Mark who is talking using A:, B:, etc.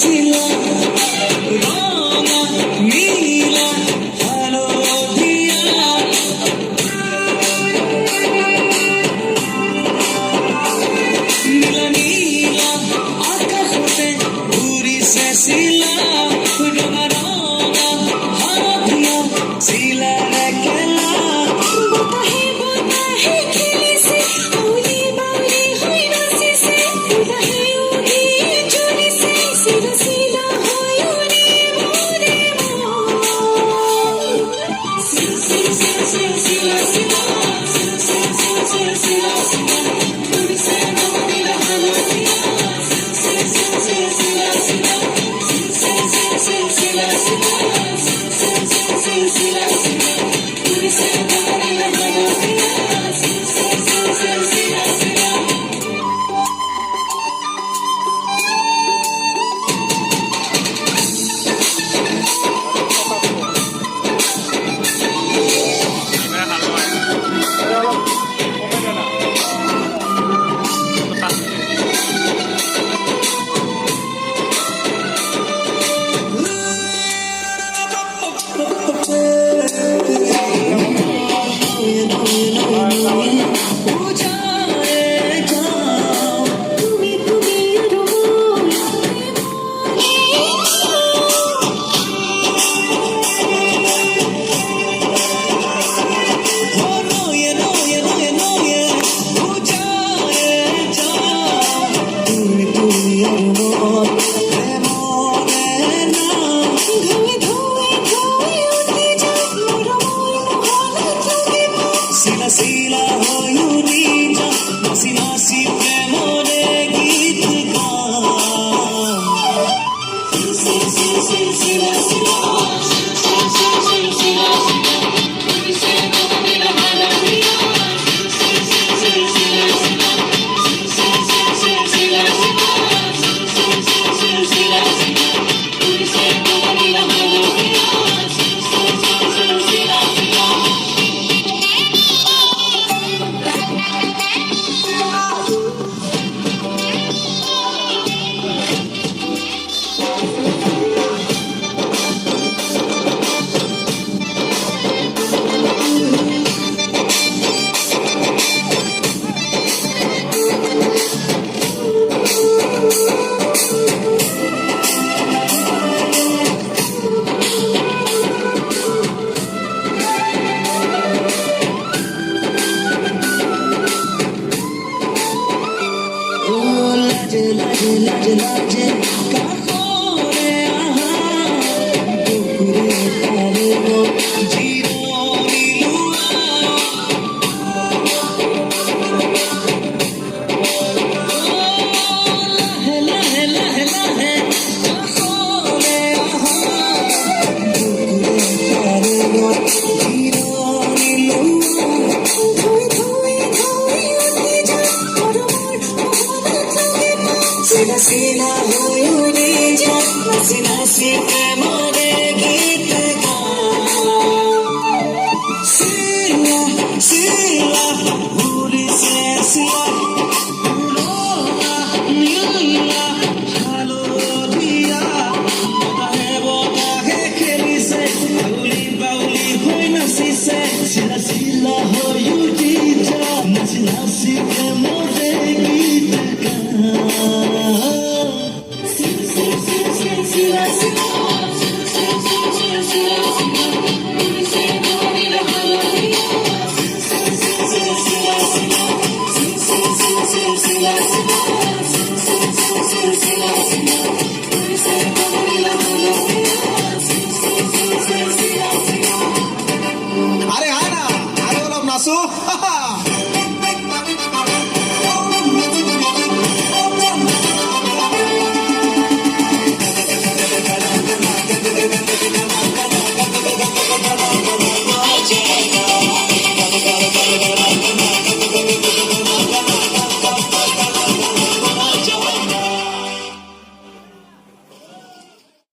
A: শিলা রঙা নীলা হালধিয়া নীলা নীলা আকাশতে ঘুরিছে শিলা রঙা রঙা হালধিয়া শিলাৰে খেলা
B: বতাহে বতাহে খেলিছে আউলি বাউলি হৈ নাচিছে বতাহে উৰি জ্বলিছে চিলা চিলা হৈ উৰি মৰে তুমি তুমি ধুয়ে ধুয়ে ধুয়ে উঠি যায় মোর মন
A: শিলা শিলা হৈ উৰি যা নাচি নাচি প্ৰেমৰে গীত গাম লাজে লাজে লাজে লাজে কাহরে আহা দুপুরে পারে গো জিরোনি লুয়া লাহে লাহে লাহে লাহে কাহরে আহা দুপুরে পারে গো জিরোনি লুয়া
B: ধুয়ে ধুয়ে ধুয়ে উঠি যায় মোর মন
A: শিলা শিলা হৈ উৰি যা নাচি নাচি প্ৰেমৰে গীত গাম শিলা শিলা ঘূৰিছে শিলা ৰঙা নীলা হালধীয়া বতাহে বতাহে খেলিছে আউলি বাউলি হৈ নাচিছে শিলা শিলা হৈ উঠি যা নাচি নাচি প্ৰেমৰে গীত
C: আরে হায় না আরে অলপ নাচো